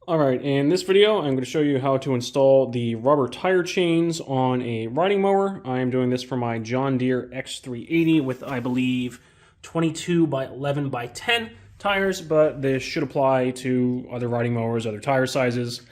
Alright, in this video I'm going to show you how to install the rubber tire chains on a riding mower. I am doing this for my John Deere x380 with, I believe, 22 by 11 by 10 tires, but this should apply to other riding mowers, other tire sizes.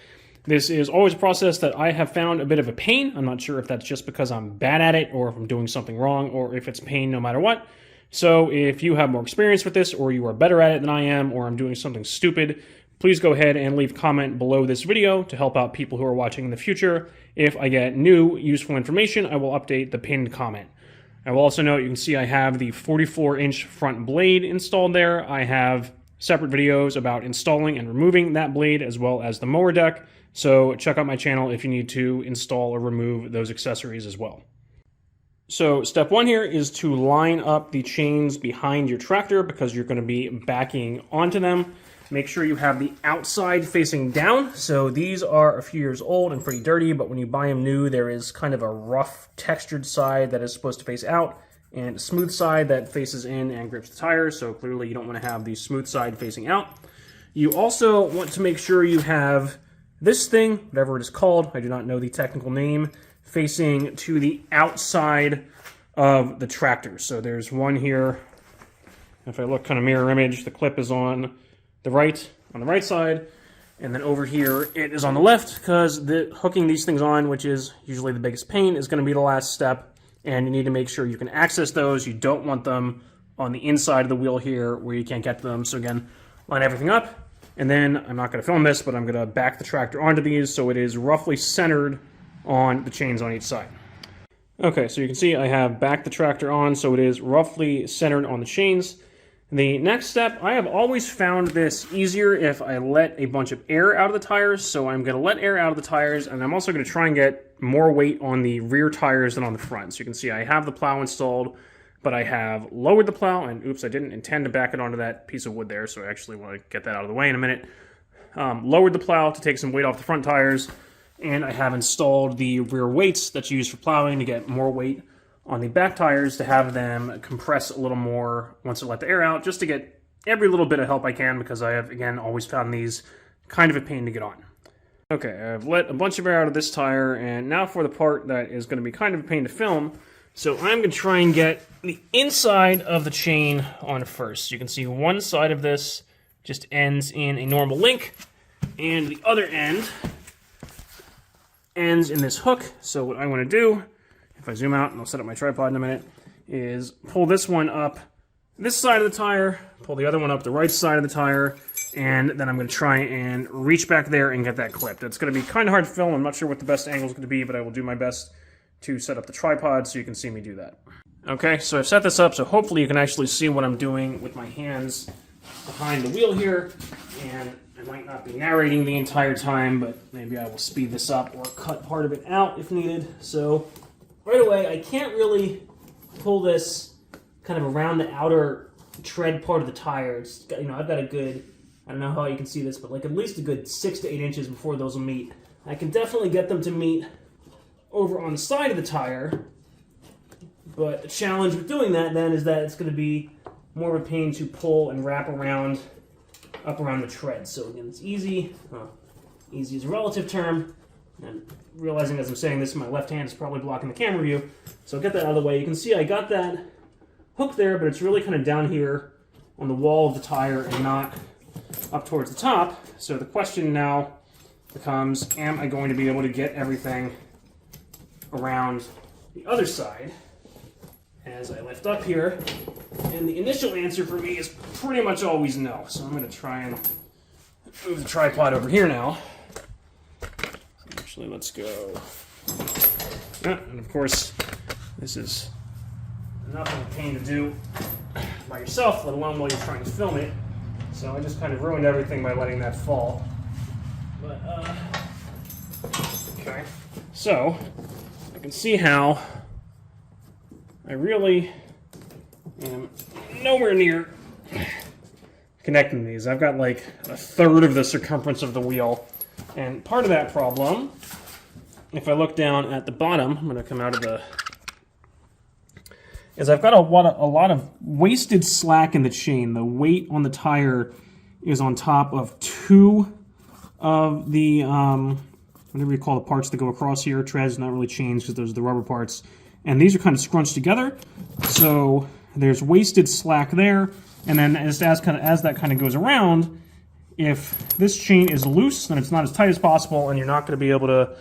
This is always a process that I have found a bit of a pain. I'm not sure if that's just because I'm bad at it or if I'm doing something wrong or if it's a pain no matter what. So if you have more experience with this or you are better at it than I am or I'm doing something stupid, please go ahead and leave a comment below this video to help out people who are watching in the future. If I get new, useful information, I will update the pinned comment. I will also note, you can see I have the 44-inch front blade installed there. I have separate videos about installing and removing that blade as well as the mower deck. So check out my channel if you need to install or remove those accessories as well. So step one here is to line up the chains behind your tractor because you're going to be backing onto them. Make sure you have the outside facing down. So these are a few years old and pretty dirty, but when you buy them new, there is kind of a rough textured side that is supposed to face out and a smooth side that faces in and grips the tire. So clearly you don't want to have the smooth side facing out. You also want to make sure you have this thing, whatever it is called, I do not know the technical name, facing to the outside of the tractor. So there's one here. If I look kind of mirror image, the clip is on the right side, and then over here it is on the left because hooking these things on, which is usually the biggest pain, is going to be the last step, and you need to make sure you can access those. You don't want them on the inside of the wheel here where you can't get to them. So again, line everything up, and then I'm not going to film this, but I'm going to back the tractor onto these so it is roughly centered on the chains on each side. Okay, so you can see I have backed the tractor on so it is roughly centered on the chains. The next step, I have always found this easier if I let a bunch of air out of the tires, so I'm going to let air out of the tires, and I'm also going to try and get more weight on the rear tires than on the front. So you can see I have the plow installed, but I have lowered the plow, and oops, I didn't intend to back it onto that piece of wood there, so I actually want to get that out of the way in a minute. Lowered the plow to take some weight off the front tires, and I have installed the rear weights that's used for plowing to get more weight on the back tires to have them compress a little more once I let the air out, just to get every little bit of help I can because I have, again, always found these kind of a pain to get on. Okay, I've let a bunch of air out of this tire, and now for the part that is going to be kind of a pain to film. So I'm going to try and get the inside of the chain on first. You can see one side of this just ends in a normal link, and the other end ends in this hook. So what I want to do, if I zoom out, and I'll set up my tripod in a minute, is pull this one up this side of the tire, pull the other one up the right side of the tire, and then I'm going to try and reach back there and get that clipped. It's going to be kind of hard to film. I'm not sure what the best angle is going to be, but I will do my best to set up the tripod so you can see me do that. Okay, so I've set this up, so hopefully you can actually see what I'm doing with my hands behind the wheel here, and I might not be narrating the entire time, but maybe I will speed this up or cut part of it out if needed. So right away, I can't really pull this kind of around the outer tread part of the tire. It's got, I've got a good, I don't know how you can see this, but like at least a good 6 to 8 inches before those will meet. I can definitely get them to meet over on the side of the tire, but the challenge with doing that then is that it's going to be more of a pain to pull and wrap around, up around the tread. So again, it's easy. Easy is a relative term. And realizing as I'm saying this, my left hand is probably blocking the camera view. So I'll get that out of the way. You can see I got that hook there, but it's really kind of down here on the wall of the tire and not up towards the top. So the question now becomes, am I going to be able to get everything around the other side as I lift up here? And the initial answer for me is pretty much always no. So I'm going to try and move the tripod over here now. Actually, let's go. And of course, this is enough of a pain to do by yourself, let alone while you're trying to film it. So I just kind of ruined everything by letting that fall. But, okay. So, I can see how I really am nowhere near connecting these. I've got like a third of the circumference of the wheel. And part of that problem, if I look down at the bottom, I'm going to come out of the, is I've got a lot of wasted slack in the chain. The weight on the tire is on top of two of the, whatever you call the parts that go across here, treads, not really chains because those are the rubber parts. And these are kind of scrunched together, so there's wasted slack there. And then as that kind of goes around, if this chain is loose, then it's not as tight as possible, and you're not going to be able to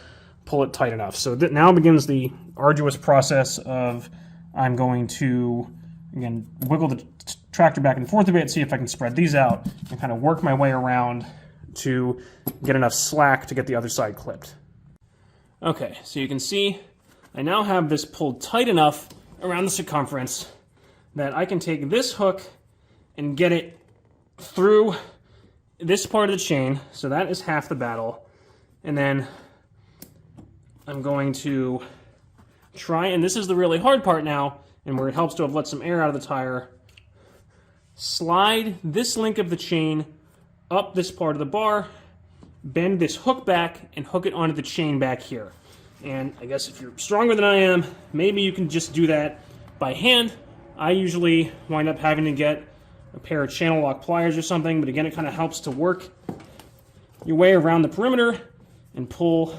pull it tight enough. So now begins the arduous process of I'm going to, again, wiggle the tractor back and forth a bit, see if I can spread these out, and kind of work my way around to get enough slack to get the other side clipped. Okay, so you can see I now have this pulled tight enough around the circumference that I can take this hook and get it through this part of the chain. So that is half the battle. And then I'm going to try, and this is the really hard part now, and where it helps to have let some air out of the tire, slide this link of the chain up this part of the bar, bend this hook back, and hook it onto the chain back here. And I guess if you're stronger than I am, maybe you can just do that by hand. I usually wind up having to get a pair of channel lock pliers or something, but again, it kind of helps to work your way around the perimeter and pull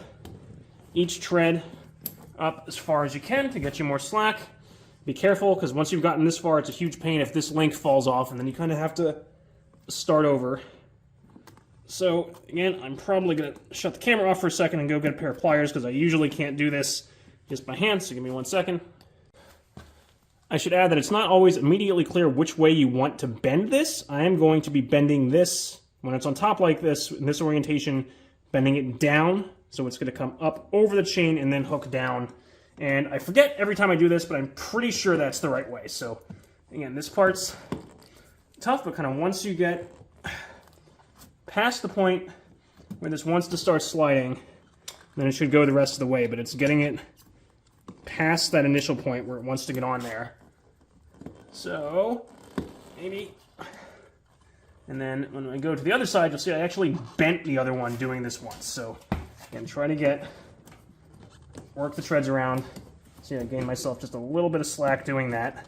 each tread up as far as you can to get you more slack. Be careful, because once you've gotten this far, it's a huge pain if this link falls off, and then you kind of have to start over. So again, I'm probably going to shut the camera off for a second and go get a pair of pliers, because I usually can't do this just by hand, so give me 1 second. I should add that it's not always immediately clear which way you want to bend this. I am going to be bending this, when it's on top like this, in this orientation, bending it down, so it's going to come up over the chain and then hook down. And I forget every time I do this, but I'm pretty sure that's the right way. So again, this part's tough, but kind of once you get past the point where this wants to start sliding, then it should go the rest of the way, but it's getting it past that initial point where it wants to get on there. So maybe, and then when I go to the other side, you'll see I actually bent the other one doing this once. So again, try to work the treads around. See, I gained myself just a little bit of slack doing that.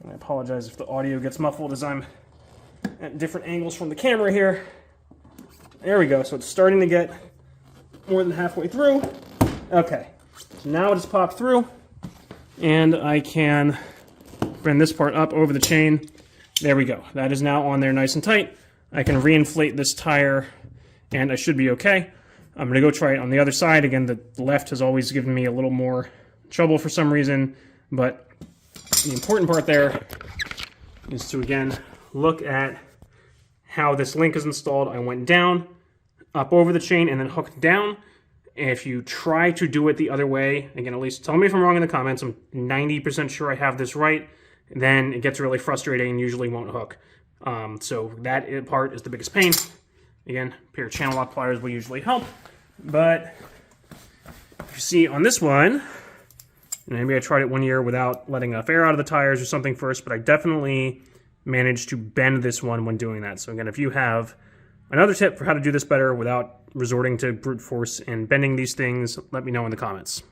And I apologize if the audio gets muffled as I'm at different angles from the camera here. There we go. So it's starting to get more than halfway through. Okay. So now it has popped through, and I can bring this part up over the chain. There we go. That is now on there nice and tight. I can reinflate this tire, and I should be okay. I'm going to go try it on the other side. Again, the left has always given me a little more trouble for some reason, but the important part there is to, again, look at how this link is installed. I went down, up over the chain, and then hooked down. If you try to do it the other way, again, at least tell me if I'm wrong in the comments, I'm 90% sure I have this right, then it gets really frustrating and usually won't hook. So that part is the biggest pain. Again, a pair of channel lock pliers will usually help, but you see on this one, maybe I tried it 1 year without letting enough air out of the tires or something first, but I definitely managed to bend this one when doing that. So again, if you have another tip for how to do this better without resorting to brute force and bending these things, let me know in the comments.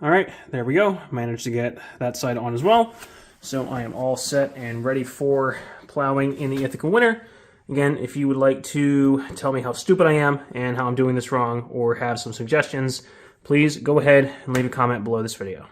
All right, there we go. Managed to get that side on as well. So I am all set and ready for plowing in the Ithaca winter. Again, if you would like to tell me how stupid I am and how I'm doing this wrong, or have some suggestions, please go ahead and leave a comment below this video.